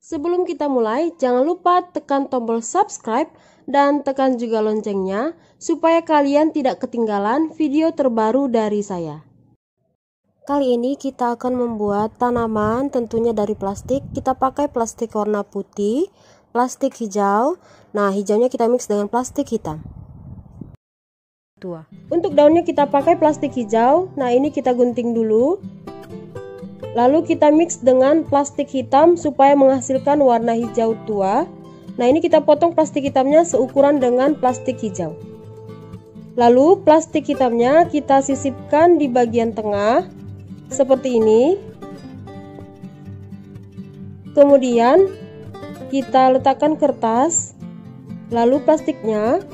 Sebelum kita mulai, jangan lupa tekan tombol subscribe dan tekan juga loncengnya supaya kalian tidak ketinggalan video terbaru dari saya. Kali ini kita akan membuat tanaman tentunya dari plastik. Kita pakai plastik warna putih, plastik hijau. Nah, hijaunya kita mix dengan plastik hitam. Untuk daunnya kita pakai plastik hijau. Nah, ini kita gunting dulu. Lalu kita mix dengan plastik hitam supaya menghasilkan warna hijau tua. Nah, ini kita potong plastik hitamnya seukuran dengan plastik hijau. Lalu plastik hitamnya kita sisipkan di bagian tengah seperti ini. Kemudian kita letakkan kertas, lalu plastiknya,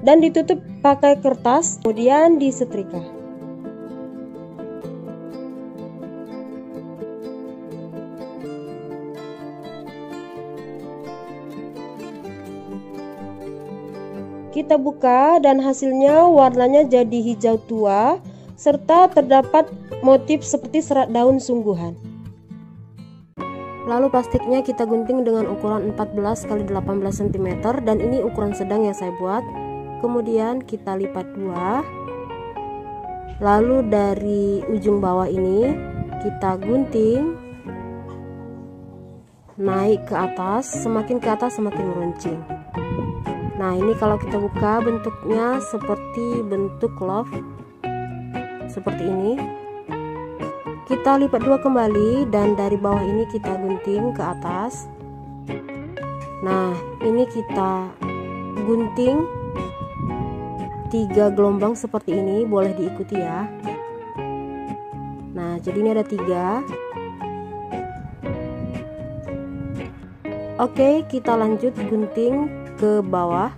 dan ditutup pakai kertas, kemudian disetrika. Kita buka dan hasilnya warnanya jadi hijau tua serta terdapat motif seperti serat daun sungguhan. Lalu plastiknya kita gunting dengan ukuran 14 x 18 cm dan ini ukuran sedang yang saya buat. Kemudian kita lipat dua. Lalu dari ujung bawah ini kita gunting naik ke atas, semakin ke atas semakin meruncing. Nah, ini kalau kita buka bentuknya seperti bentuk love seperti ini. Kita lipat dua kembali dan dari bawah ini kita gunting ke atas. Nah, ini kita gunting 3 gelombang seperti ini, boleh diikuti ya. Nah, jadi ini ada 3. Oke, kita lanjut gunting ke bawah.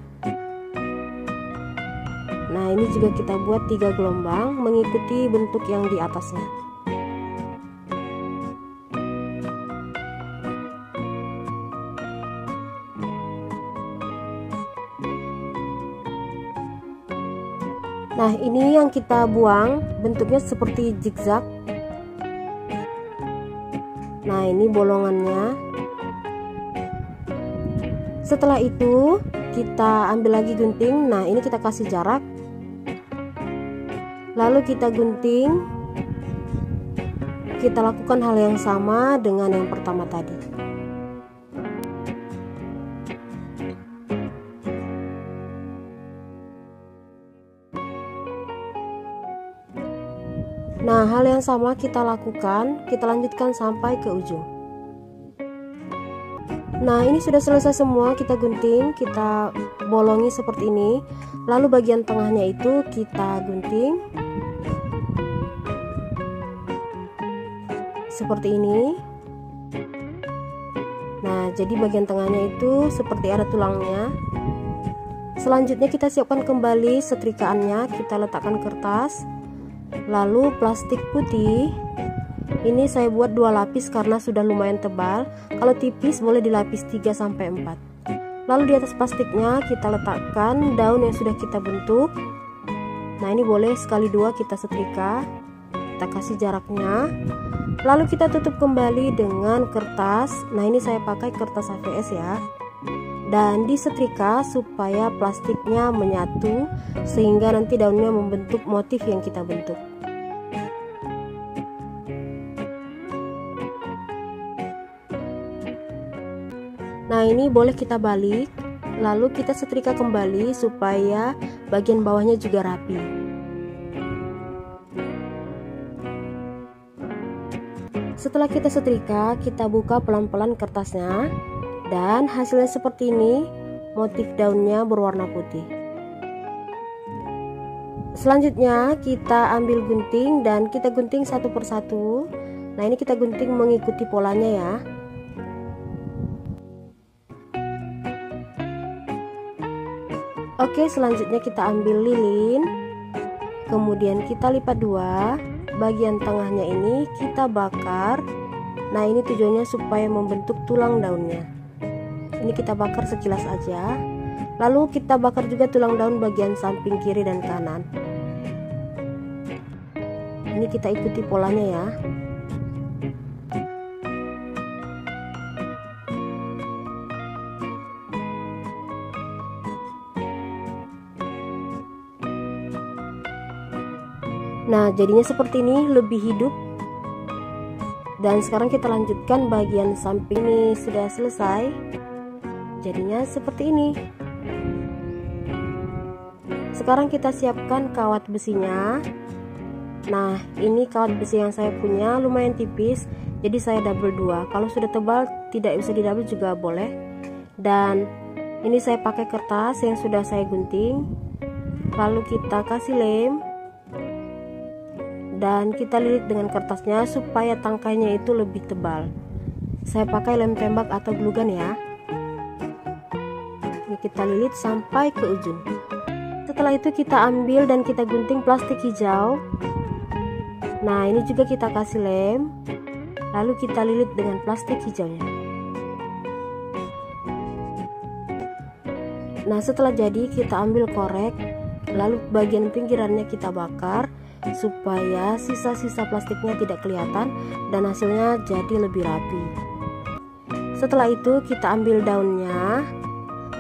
Nah, ini juga kita buat 3 gelombang mengikuti bentuk yang di atasnya. Nah, ini yang kita buang bentuknya seperti zigzag. Nah, ini bolongannya. Setelah itu kita ambil lagi gunting. Nah, ini kita kasih jarak, lalu kita gunting. Kita lakukan hal yang sama dengan yang pertama tadi. Nah, hal yang sama kita lakukan, kita lanjutkan sampai ke ujung. Nah, ini sudah selesai semua, kita gunting, kita bolongi seperti ini. Lalu bagian tengahnya itu kita gunting seperti ini. Nah, jadi bagian tengahnya itu seperti ada tulangnya. Selanjutnya kita siapkan kembali setrikaannya, kita letakkan kertas, lalu plastik putih. Ini saya buat 2 lapis karena sudah lumayan tebal. Kalau tipis boleh dilapis 3-4. Lalu di atas plastiknya kita letakkan daun yang sudah kita bentuk. Nah, ini boleh sekali 2 kita setrika. Kita kasih jaraknya. Lalu kita tutup kembali dengan kertas. Nah, ini saya pakai kertas HVS ya. Dan disetrika supaya plastiknya menyatu sehingga nanti daunnya membentuk motif yang kita bentuk. Nah, ini boleh kita balik, lalu kita setrika kembali supaya bagian bawahnya juga rapi. Setelah kita setrika, kita buka pelan-pelan kertasnya dan hasilnya seperti ini, motif daunnya berwarna putih. Selanjutnya kita ambil gunting dan kita gunting satu persatu. Nah, ini kita gunting mengikuti polanya ya. Oke, selanjutnya kita ambil lilin, kemudian kita lipat 2, bagian tengahnya ini kita bakar. Nah, ini tujuannya supaya membentuk tulang daunnya. Ini kita bakar sekilas aja, lalu kita bakar juga tulang daun bagian samping kiri dan kanan. Ini kita ikuti polanya ya. Nah, jadinya seperti ini, lebih hidup. Dan sekarang kita lanjutkan bagian samping ini sudah selesai. Jadinya seperti ini. Sekarang kita siapkan kawat besinya. Nah, ini kawat besi yang saya punya lumayan tipis, jadi saya double 2. Kalau sudah tebal tidak bisa di double juga boleh. Dan ini saya pakai kertas yang sudah saya gunting. Lalu kita kasih lem dan kita lilit dengan kertasnya supaya tangkainya itu lebih tebal. Saya pakai lem tembak atau glue gun ya. Ini kita lilit sampai ke ujung. Setelah itu kita ambil dan kita gunting plastik hijau. Nah, ini juga kita kasih lem, lalu kita lilit dengan plastik hijaunya. Nah, setelah jadi kita ambil korek, lalu bagian pinggirannya kita bakar supaya sisa-sisa plastiknya tidak kelihatan dan hasilnya jadi lebih rapi. Setelah itu kita ambil daunnya.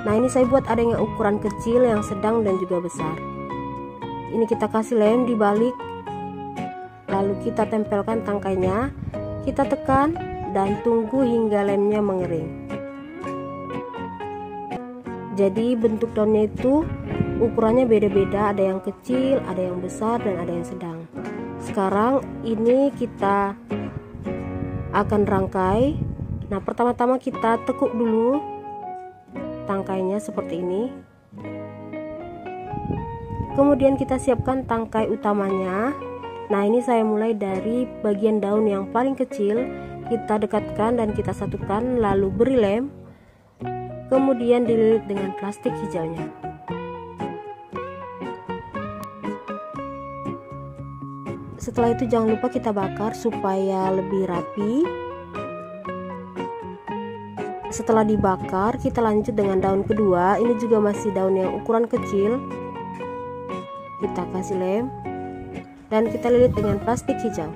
Nah, ini saya buat ada yang ukuran kecil, yang sedang dan juga besar. Ini kita kasih lem di balik, lalu kita tempelkan tangkainya, kita tekan dan tunggu hingga lemnya mengering. Jadi bentuk daunnya itu ukurannya beda-beda, ada yang kecil, ada yang besar, dan ada yang sedang. Sekarang ini kita akan rangkai. Nah, pertama-tama kita tekuk dulu tangkainya seperti ini. Kemudian kita siapkan tangkai utamanya. Nah, ini saya mulai dari bagian daun yang paling kecil, kita dekatkan dan kita satukan, lalu beri lem, kemudian dililit dengan plastik hijaunya. Setelah itu jangan lupa kita bakar supaya lebih rapi. Setelah dibakar, kita lanjut dengan daun kedua. Ini juga masih daun yang ukuran kecil. Kita kasih lem dan kita lilit dengan plastik hijau.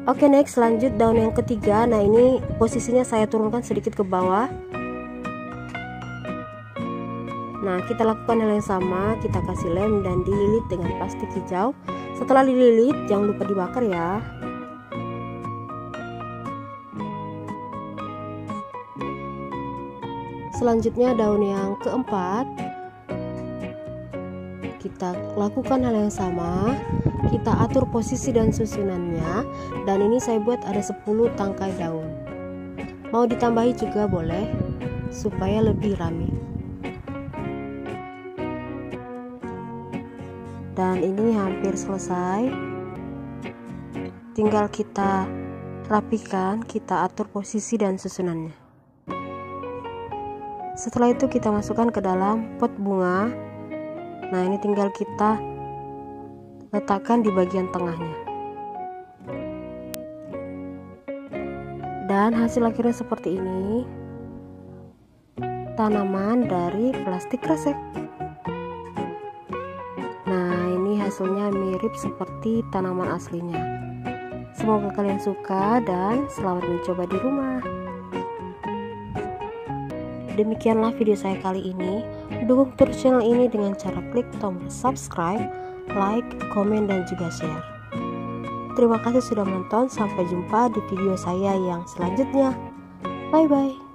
Oke, next lanjut daun yang ketiga. Nah, ini posisinya saya turunkan sedikit ke bawah. Nah, kita lakukan hal yang sama, kita kasih lem dan dililit dengan plastik hijau. Setelah dililit, jangan lupa dibakar ya. Selanjutnya daun yang keempat. Kita lakukan hal yang sama, kita atur posisi dan susunannya. Dan ini saya buat ada 10 tangkai daun. Mau ditambahi juga boleh, supaya lebih rapi. Dan ini hampir selesai, tinggal kita rapikan, kita atur posisi dan susunannya. Setelah itu kita masukkan ke dalam pot bunga. Nah, ini tinggal kita letakkan di bagian tengahnya. Dan hasil akhirnya seperti ini, tanaman dari plastik kresek. Nah, ini hasilnya mirip seperti tanaman aslinya. Semoga kalian suka dan selamat mencoba di rumah. Demikianlah video saya kali ini. Dukung terus channel ini dengan cara klik tombol subscribe, like, komen, dan juga share. Terima kasih sudah menonton. Sampai jumpa di video saya yang selanjutnya. Bye bye.